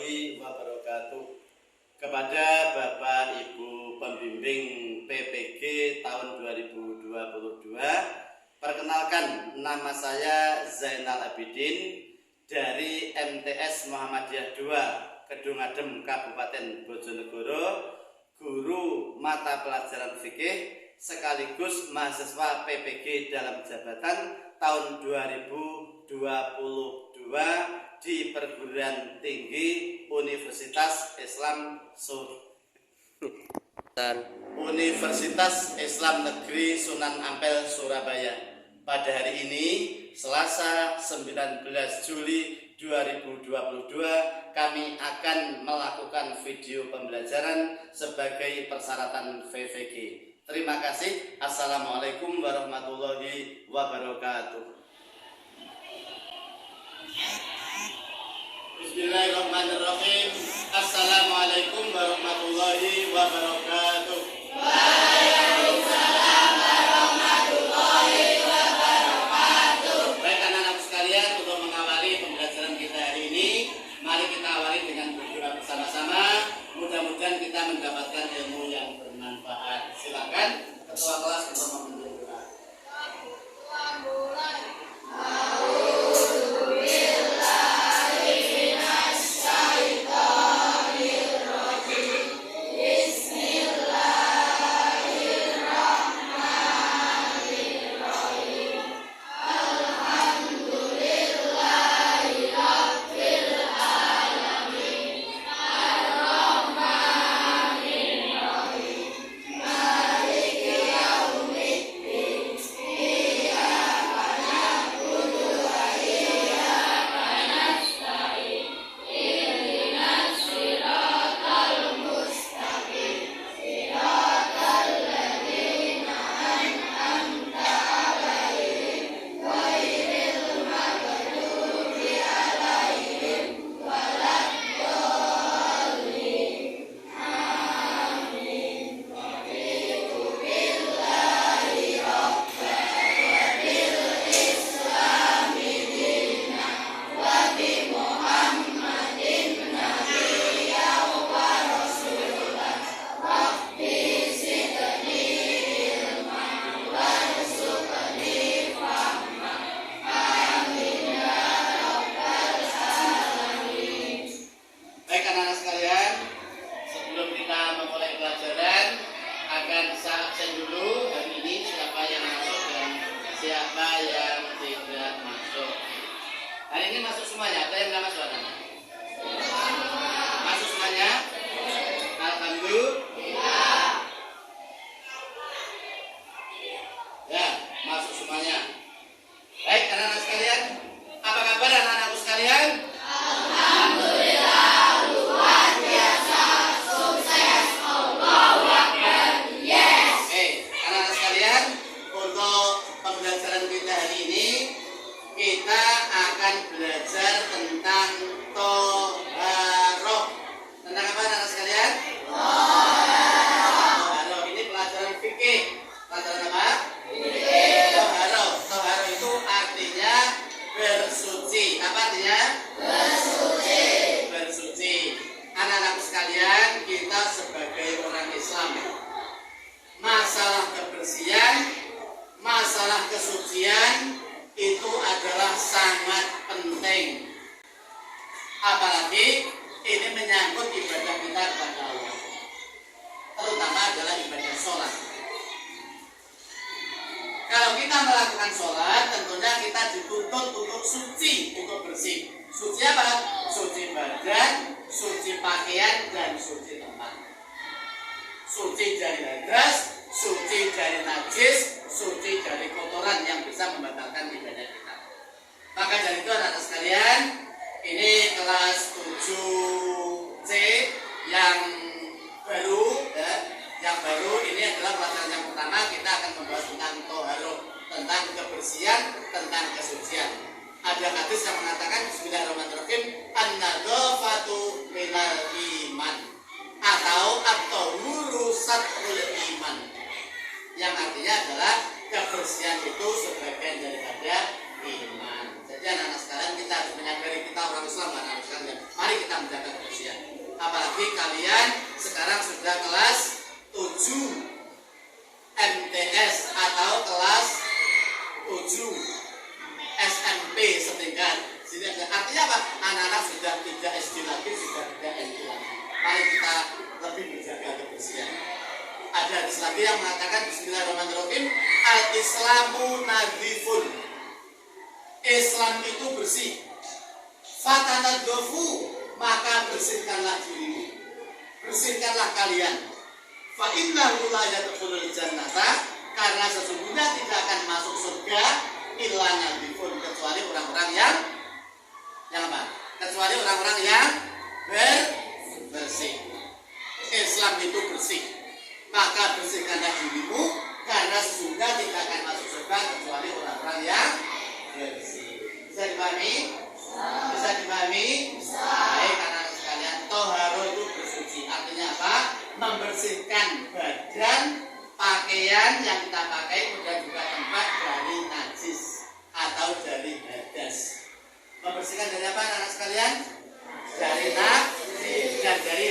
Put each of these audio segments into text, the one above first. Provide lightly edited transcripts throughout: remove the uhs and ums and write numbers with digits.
warahmatullahi wabarakatuh. Kepada Bapak Ibu Pembimbing PPG tahun 2022, perkenalkan nama saya Zainal Abidin dari MTS Muhammadiyah 2 Kedung Adem Kabupaten Bojonegoro, guru mata pelajaran fikih sekaligus mahasiswa PPG dalam jabatan tahun 2022 di Perguruan Tinggi Universitas Islam Universitas Islam Negeri Sunan Ampel, Surabaya. Pada hari ini, Selasa 19 Juli 2022, kami akan melakukan video pembelajaran sebagai persyaratan VVG. Terima kasih. Assalamualaikum warahmatullahi wabarakatuh. Bismillahirrahmanirrahim. Assalamualaikum warahmatullahi wabarakatuh. Waalaikumsalam warahmatullahi wabarakatuh. Baik anak-anak sekalian, untuk mengawali pembelajaran kita hari ini, mari kita awali dengan berdoa bersama-sama. Mudah-mudahan kita mendapatkan ilmu yang bermanfaat. Silakan ketua kelas untuk memimpin doa. Masalah kesucian itu adalah sangat penting, apalagi ini menyangkut ibadah kita kepada Allah, terutama adalah ibadah sholat. Kalau kita melakukan sholat, tentunya kita dituntut untuk suci, untuk bersih. Suci apa? Suci badan, suci pakaian, dan suci tempat. Suci dari hadas, suci dari najis, suci dari kotoran yang bisa membatalkan ibadah kita. Maka dari itu anak-anak sekalian, ini kelas 7C yang baru, yang baru ini adalah pelajaran yang pertama. Kita akan membahas tentang toharoh, tentang kebersihan, tentang kesucian. Ada hadis yang mengatakan Bismillahirrahmanirrahim, an-nadzafatu minal iman, atau at-tahuru satrul iman, yang artinya adalah kebersihan itu sebagian daripada iman. Jadi anak-anak sekalian, kita harus menyadari kita orang Islam, anak-anak sekalian, mari kita menjaga kebersihan. lagi kalian sekarang sudah kelas 7 MTS atau kelas 7 SMP setingkat. Artinya apa? Anak-anak sudah tidak SD lagi, sudah tidak SD lagi. Mari kita lebih menjaga kebersihan. Ada hadis lagi yang mengatakan Bismillahirrahmanirrahim, Al-Islamu nadhifun. Islam itu bersih. Fatanadzafu, maka bersihkanlah dirimu. Bersihkanlah kalian. Fa innahu la yadkhulul jannata, karena sesungguhnya tidak akan masuk surga illa nadhifun, kecuali orang-orang yang apa? Kecuali orang-orang yang bersih. Islam itu bersih. Maka bersihkanlah dirimu, karena sesungguhnya tidak akan masuk surga kecuali orang-orang yang bersih. Bisa dipahami? Bisa dipahami? Baik, anak-anak sekalian, toharo itu bersuci. Artinya apa? Membersihkan badan, pakaian yang kita pakai, kemudian juga tempat dari najis atau dari hadas. Membersihkan dari apa, anak-anak sekalian? Dari najis dan dari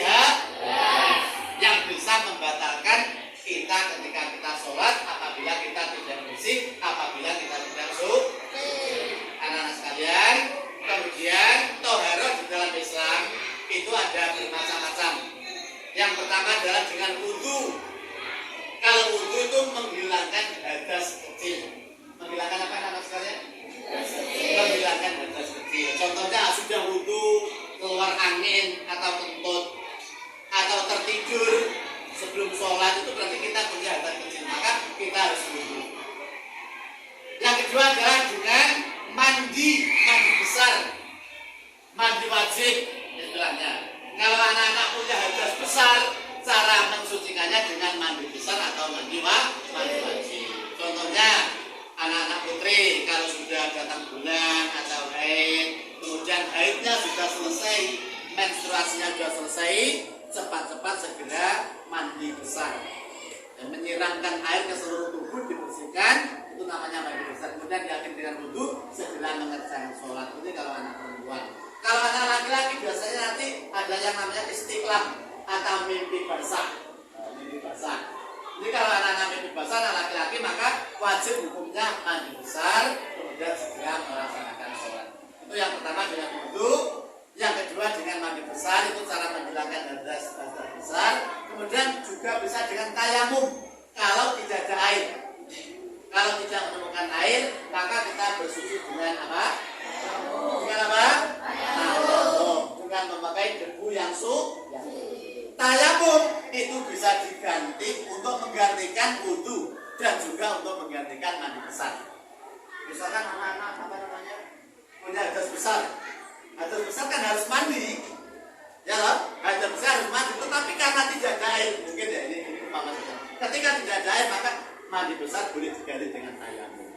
yang bisa membatalkan kita ketika kita sholat apabila kita tidak bersih, apabila kita tidak suci. Anak-anak sekalian, kemudian toharo di dalam Islam itu ada bermacam-macam. Yang pertama adalah dengan wudu. Kalau wudu itu menghilangkan hadas kecil. Menghilangkan apa, anak-anak sekalian? Menghilangkan hadas kecil. Contohnya sudah wudu, keluar angin atau kentut atau tertidur sebelum sholat, itu berarti kita punya hadas kecil, maka kita harus wudu. Yang kedua adalah dengan mandi besar, mandi wajib istilahnya. Kalau anak-anak punya hadas besar, cara mensucikannya dengan mandi besar atau mandi wajib. Contohnya anak-anak putri kalau sudah datang bulan atau haid, kemudian haidnya sudah selesai, menstruasinya sudah selesai, cepat-cepat segera mandi besar dan menyiramkan air ke seluruh tubuh, dibersihkan, itu namanya mandi besar. Kemudian diakhiri dengan wudu, segera mengerjakan sholat. Ini kalau anak perempuan. Kalau anak laki-laki biasanya nanti ada yang namanya istiqlam atau mimpi basah. Mimpi basah. Jadi kalau anak-anak mimpi basah, anak laki-laki, maka wajib hukumnya mandi besar, kemudian segera melaksanakan sholat. Itu yang pertama dengan wudu. Yang kedua dengan mandi besar, itu cara menghilangkan hadas besar. Kemudian juga bisa dengan tayamum kalau tidak ada air. Kalau tidak menemukan air, maka kita bersuci dengan apa? Dengan apa? Tayamum. Dengan memakai debu yang tayamum itu bisa diganti untuk menggantikan wudu dan juga untuk menggantikan mandi besar. Misalkan anak-anak punya hadas besar. Hadas besar kan harus mandi, ya loh. Hadas besar harus mandi, tetapi karena tidak ada air, mungkin ya ini umpama saja. Ketika tidak ada air, maka mandi besar boleh diganti dengan tayamum.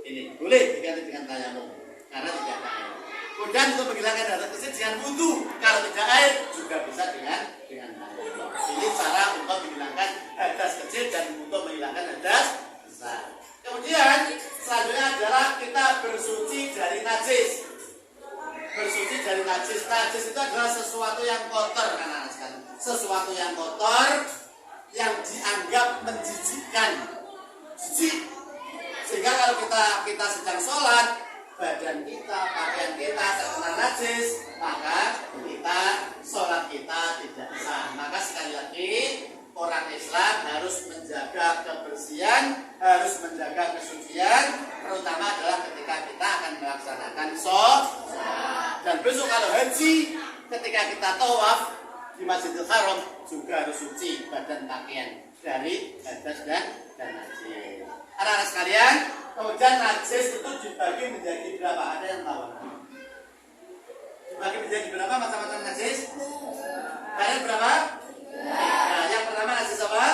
Ini boleh diganti dengan tayamum karena tidak ada air. Kemudian untuk menghilangkan hadas kecil dengan wudu, kalau tidak air juga bisa dengan tayamum. Ini cara untuk menghilangkan hadas kecil dan untuk menghilangkan hadas besar. Kemudian selanjutnya adalah kita bersuci dari najis. Bersuci dari najis. Najis itu adalah sesuatu yang kotor, anak-anak sekalian. Sesuatu yang kotor yang dianggap menjijikkan, jijik. Sehingga kalau kita sedang sholat, badan kita, pakaian kita terkena najis, maka sholat kita tidak sah. Maka sekali lagi orang Islam harus menjaga kebersihan, harus menjaga kesucian, terutama adalah ketika kita akan melaksanakan sholat. Dan besok kalau haji, ketika kita tawaf di Masjidil Haram juga harus suci badan pakaian dari hadas dan najis. Anak-anak sekalian, kemudian najis itu dibagi menjadi berapa? Ada yang tahu? Dibagi menjadi berapa macam-macam najis? Ada berapa? Nah, yang pertama najis apa?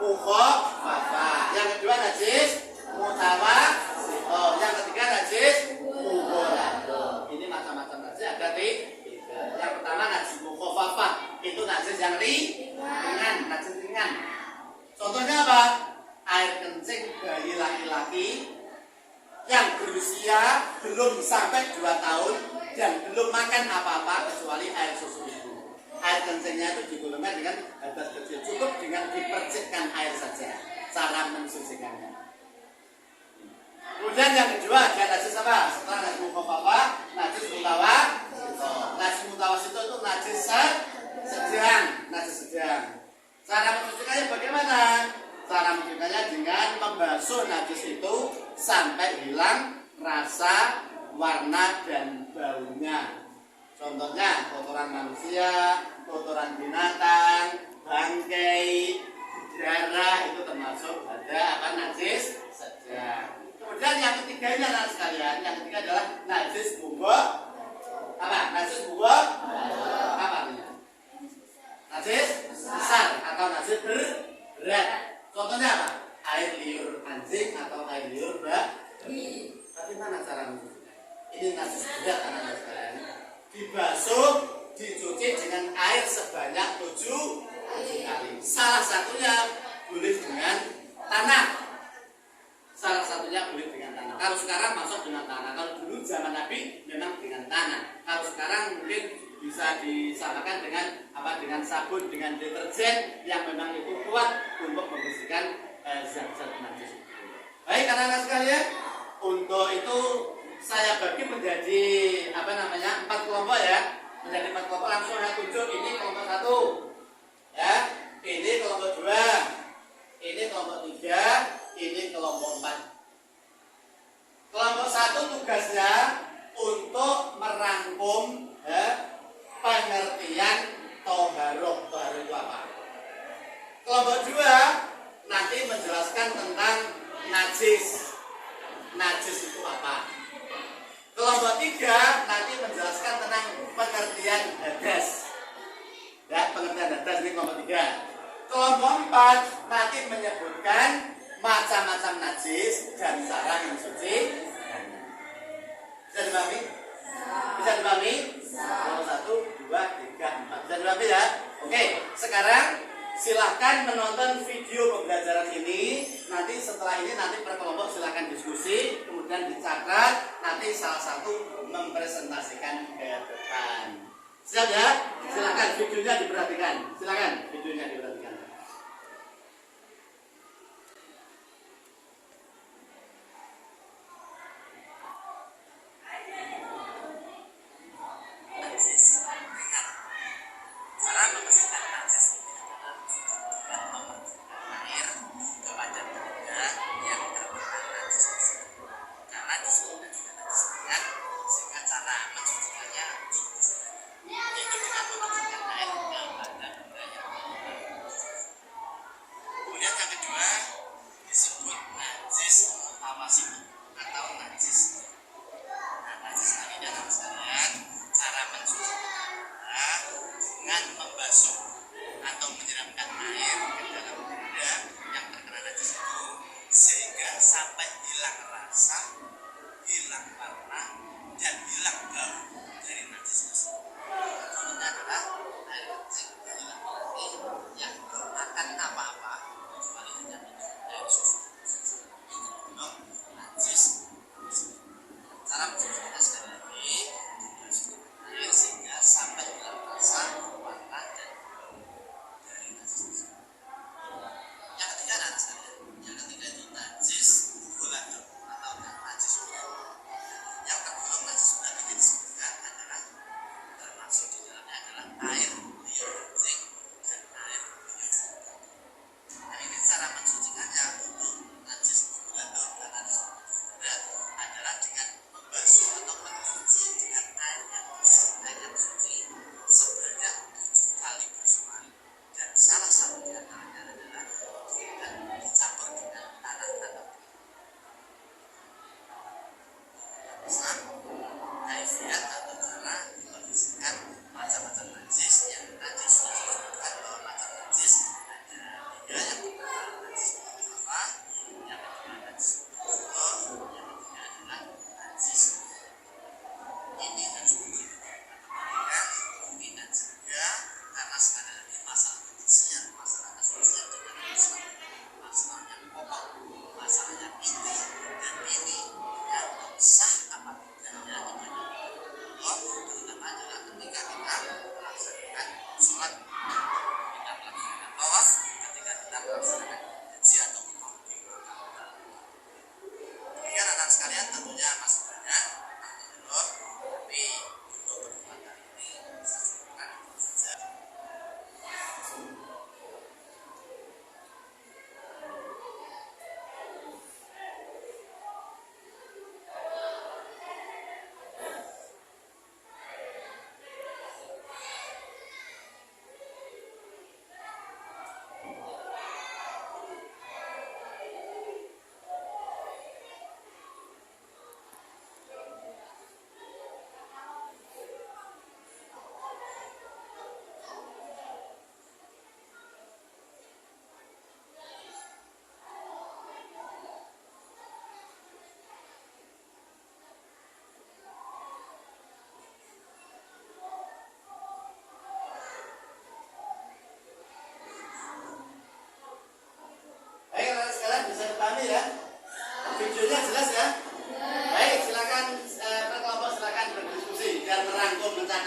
Mukhaffafah. Yang kedua najis mutawassithah. Yang ketiga najis mughalladhah. Ini macam-macam najis ada tiga. Yang pertama najis mukhaffafah, itu najis yang ringan, najis ringan. Contohnya apa? Air kencing bayi laki-laki yang berusia belum sampai 2 tahun dan belum makan apa-apa kecuali air susu ibu. Air kencingnya itu digolongkan dengan batas kecil, cukup dengan dipercikkan air saja. Cara mensucikannya. Kemudian yang kedua ada najis apa? Setelah najis mukhaffafah, najis mutawasito. Najis mutawasito itu najis sedang, najis sedang. Cara mensucikannya bagaimana? Cara mensucikannya dengan membasuh najis itu sampai hilang rasa, warna, dan baunya. Contohnya kotoran manusia, kotoran binatang, bangkai, darah itu termasuk ada apa najis sedang. Kemudian yang ketiga ini anak sekalian, yang ketiga adalah najis bubuk. Apa? Najis bubuk? Apa artinya? Najis besar atau najis berat. Contohnya apa? Air liur anjing atau air liur babi. Bagaimana cara mencucinya? Ini najis berat anak sekalian. Dibasuh, dicuci dengan air sebanyak 7 kali. Salah satunya boleh dengan tanah. Salah satunya boleh dengan tanah. Kalau sekarang masuk dengan tanah. Kalau dulu zaman Nabi memang dengan tanah. Kalau sekarang mungkin bisa disamakan dengan apa? Dengan sabun, dengan deterjen yang memang itu kuat untuk membersihkan zat-zat najis. Baik anak-anak sekalian, untuk itu saya bagi menjadi apa namanya 4 kelompok ya. Menjadi 4 kelompok, langsung saya tunjuk ini kelompok 1. Ya, ini kelompok 2. Ini kelompok 3, ini kelompok 4. Kelompok 1 tugasnya untuk merangkum pengertian toharoh. Toharoh itu apa? Kelompok 2 nanti menjelaskan tentang najis. Najis itu apa? Kelompok 3 nanti menjelaskan tentang pengertian hadas. Ya, pengertian hadas ini kelompok 3. Kelompok 4 nanti menyebutkan macam-macam najis dan cara mensuci. Bisa dipahami? Bisa dipahami? Kelompok 1, 2, 3, 4. Bisa dipahami ya? Oke, sekarang silahkan menonton video pembelajaran ini. Nanti setelah ini nanti per kelompok silahkan diskusi, kemudian dicatat. Nanti salah satu mempresentasikan ke depan. Siap ya? Silahkan videonya diperhatikan. Silahkan videonya diperhatikan.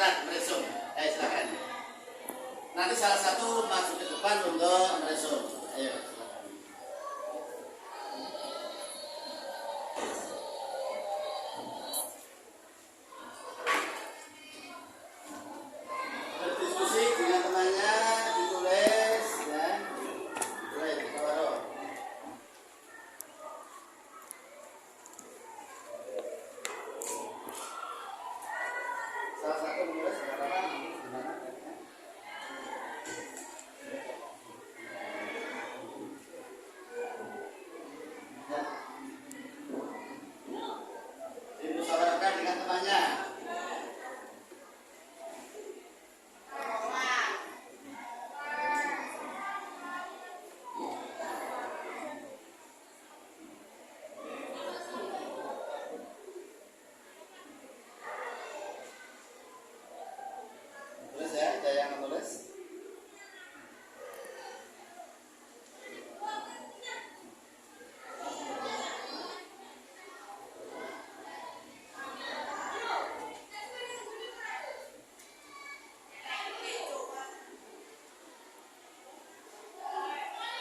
catat, meresum. Ayo silakan. Nanti salah satu masuk ke depan untuk meresum. Ayo silakan. Berdiskusi dengan temannya, ditulis ya. Tulis kita baru. Salah satu menulis kata-kata gimana? Dimusyawarahkan dengan temannya. Tulis ya, ada yang menulis.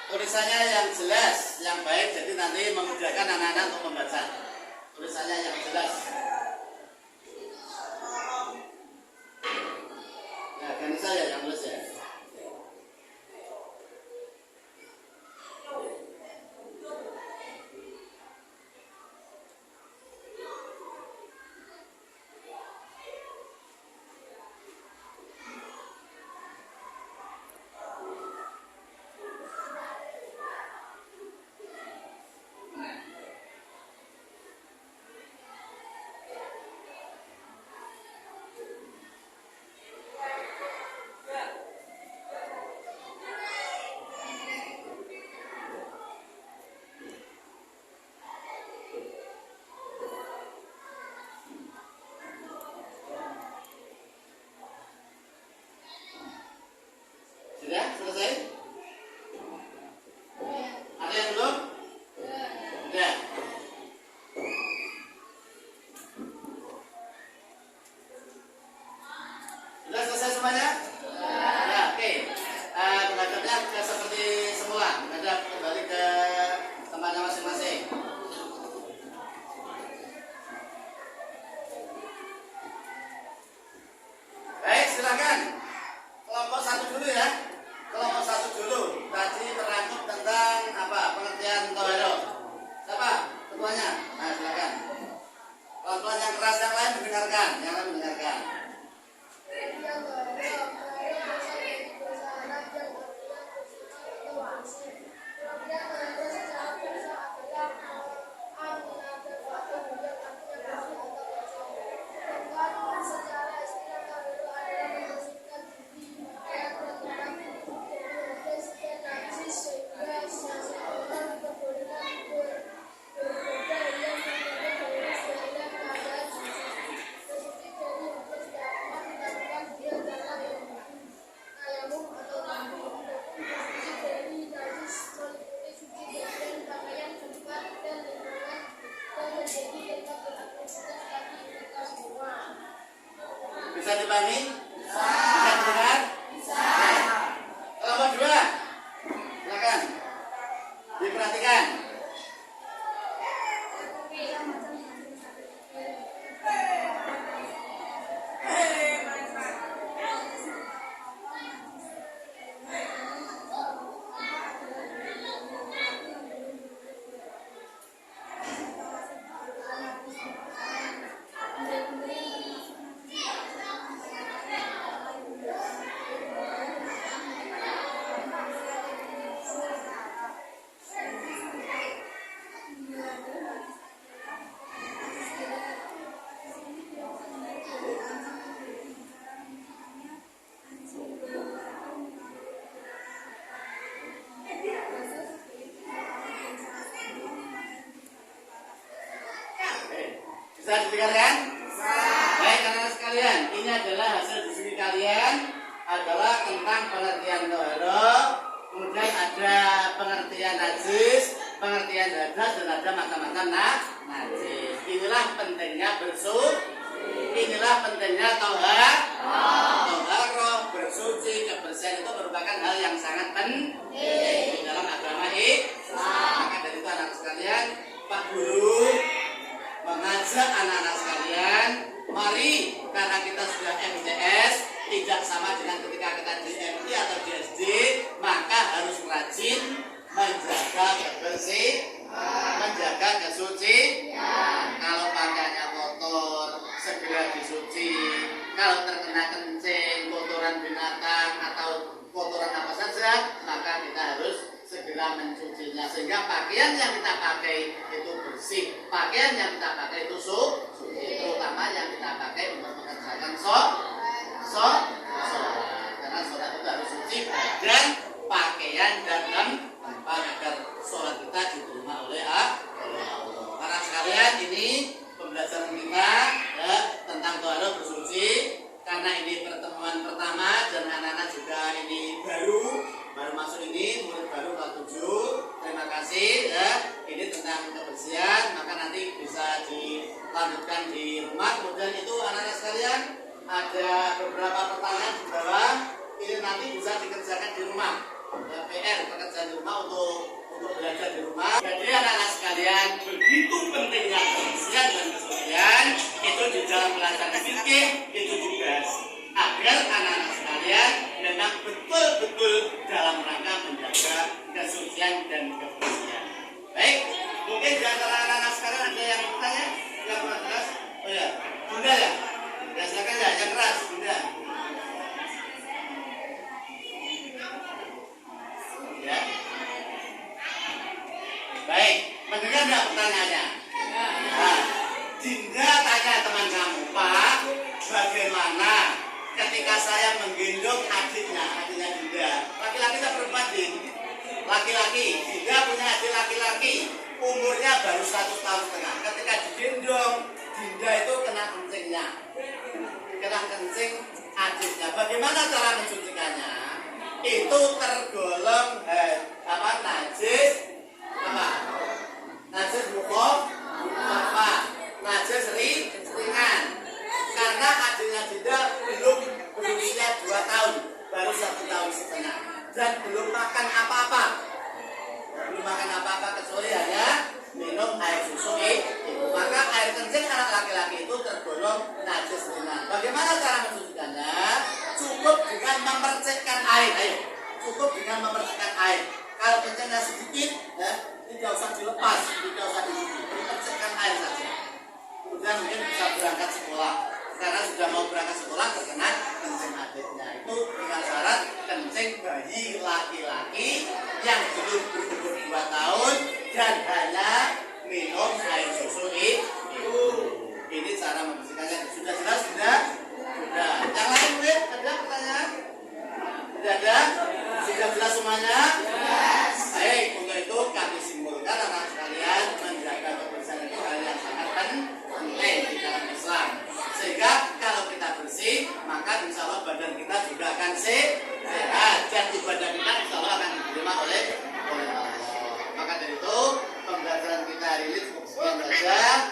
Tulisannya yang jelas, yang baik, jadi nanti memudahkan anak-anak untuk membaca. Tulisannya yang jelas. Ya, kan saya yang tulis ya. Sudah selesai? Ada yang belum? Sudah. Sudah selesai semuanya? Ya, oke. Menghadapnya seperti semula, menghadap kembali ke tempatnya masing-masing. Baik, silakan. Kelompok satu dulu ya. Kelompok satu dulu. Tadi terangkum tentang apa? Pengertian toharo. Siapa? Ketuanya. Nah, silakan. Pelan-pelan yang keras, yang lain mendengarkan. Yang lain mendengarkan. Bisa dipahami? Bisa. Bisa didengar? Bisa. Kelompok dua, silakan. Diperhatikan. Bisa didengarkan? Bisa. Baik, anak-anak sekalian, ini adalah hasil diskusi kalian adalah tentang pengertian toharo, kemudian ada pengertian najis, pengertian hadas, dan ada macam-macam najis. Inilah pentingnya bersuci, inilah pentingnya toharo. segera mencucinya sehingga pakaian yang kita pakai itu bersih, pakaian yang kita pakai itu suci, terutama yang kita pakai untuk mengerjakan sholat, karena sholat itu harus suci badan, pakaian dan tempat agar sholat kita diterima oleh Allah. Para sekalian, ini pembelajaran kita ya, tentang toharoh bersuci. Karena ini pertemuan pertama dan anak-anak juga ini baru masuk ini, murid baru kelas 7. Terima kasih ya. Ini tentang kebersihan, maka nanti bisa dilanjutkan di rumah. Kemudian itu anak-anak sekalian, ada beberapa pertanyaan di bawah. Ini nanti bisa dikerjakan di rumah. PR pekerjaan di rumah untuk belajar di rumah. Jadi anak-anak sekalian, begitu pentingnya kebersihan dan kesucian itu di dalam pelajaran fikih itu dibahas agar anak-anak sekalian memang betul-betul dalam rangka menjaga kesucian dan kebersihan. Baik, mungkin di antara anak-anak sekalian ada yang bertanya, yang kurang keras? Oh ya, Bunda ya, biasakan ya, yang keras, Bunda. Ya. Baik, mendengar nggak pertanyaannya? Nah, Dinda tanya teman kamu, Pak, bagaimana ketika saya menggendong adiknya Dinda, laki-laki atau perempuan, Din? Laki-laki. Dinda punya adik laki-laki, umurnya baru 1,5 tahun. Ketika digendong, Dinda itu kena kencingnya, kena kencing adiknya. Bagaimana cara mensucikannya? Itu tergolong najis najis najis ringan, karena adiknya Dinda belum berusia 2 tahun, baru 1,5 tahun dan belum makan apa-apa kecuali hanya minum air susu ibu. Maka air kencing anak laki-laki itu tergolong najis ringan. Bagaimana cara mensucikannya? Cukup dengan memercikkan air. Cukup dengan memercikkan air. Kalau kencingnya sedikit, ya, tidak usah dilepas, tidak usah dicuci, memercikkan air saja. Kemudian mungkin bisa berangkat sekolah, karena sudah mau berangkat sekolah terkena kencing adiknya. Itu dengan syarat kencing bayi laki-laki yang belum berumur 2 tahun dan hanya minum air susu ibu. Ini cara membersihkannya. Sudah jelas? Sudah. Yang lain murid, ada pertanyaan? Tidak ada? Sudah jelas semuanya? Baik, untuk itu kami simpulkan anak sekalian, menjaga kebersihan itu hal yang sangat penting di dalam Islam. Sehingga kalau kita bersih, maka insya Allah badan kita juga akan sehat dan ibadah kita insya Allah akan diterima oleh Allah. Maka dari itu pembelajaran kita hari ini cukup sekian saja.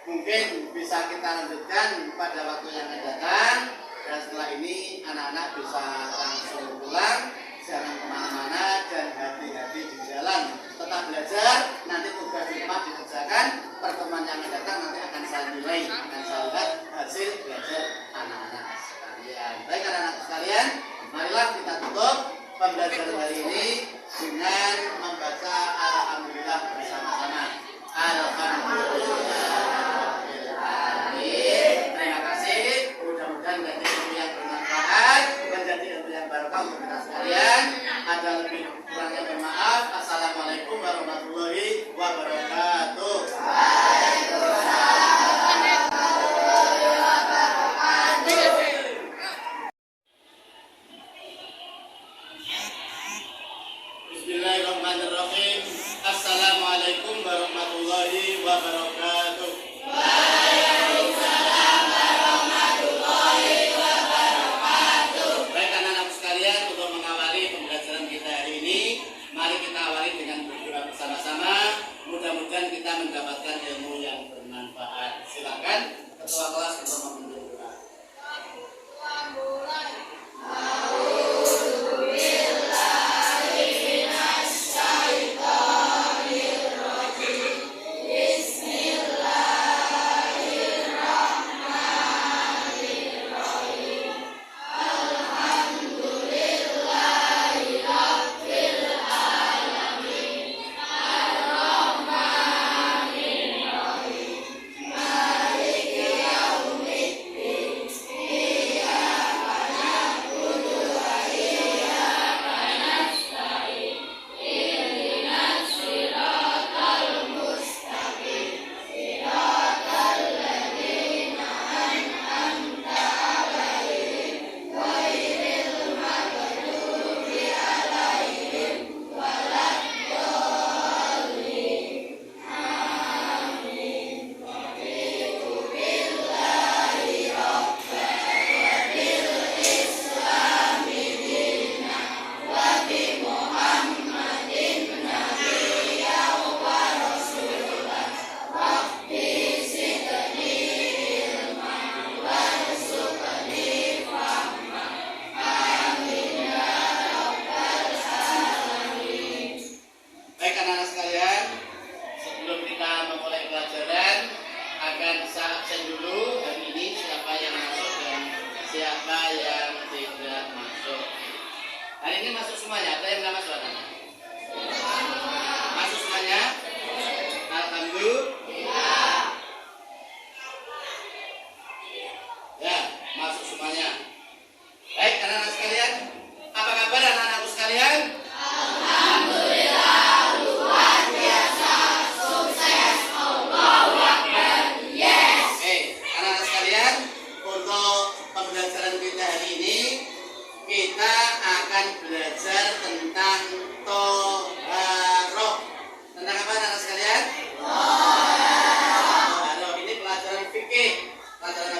Mungkin bisa kita lanjutkan pada waktu yang akan datang. Dan setelah ini anak-anak bisa langsung pulang, jangan kemana-mana dan hati-hati di jalan. Tetap belajar, nanti tugas di rumah dikerjakan. Pertemuan yang akan datang nanti akan saya nilai, akan saya lihat hasil belajar anak-anak sekalian. Baik anak-anak sekalian, marilah kita tutup pembelajaran hari ini dengan membaca Alhamdulillah bersama-sama. Alhamdulillah. Terima kasih. Mudah-mudahan menjadi ilmu yang bermanfaat, menjadi ilmu yang barokah untuk kita sekalian. Ada lebih kurangnya bermaaf. Assalamualaikum warahmatullahi wabarakatuh. Bismillahirrahmanirrahim. Assalamualaikum warahmatullahi wabarakatuh. Waalaikumsalam warahmatullahi wabarakatuh. Baik anak-anak sekalian, untuk mengawali pembelajaran kita hari ini, akan belajar tentang toharoh. Tentang apa anak sekalian? Toharoh. Ini pelajaran fikih. Pelajaran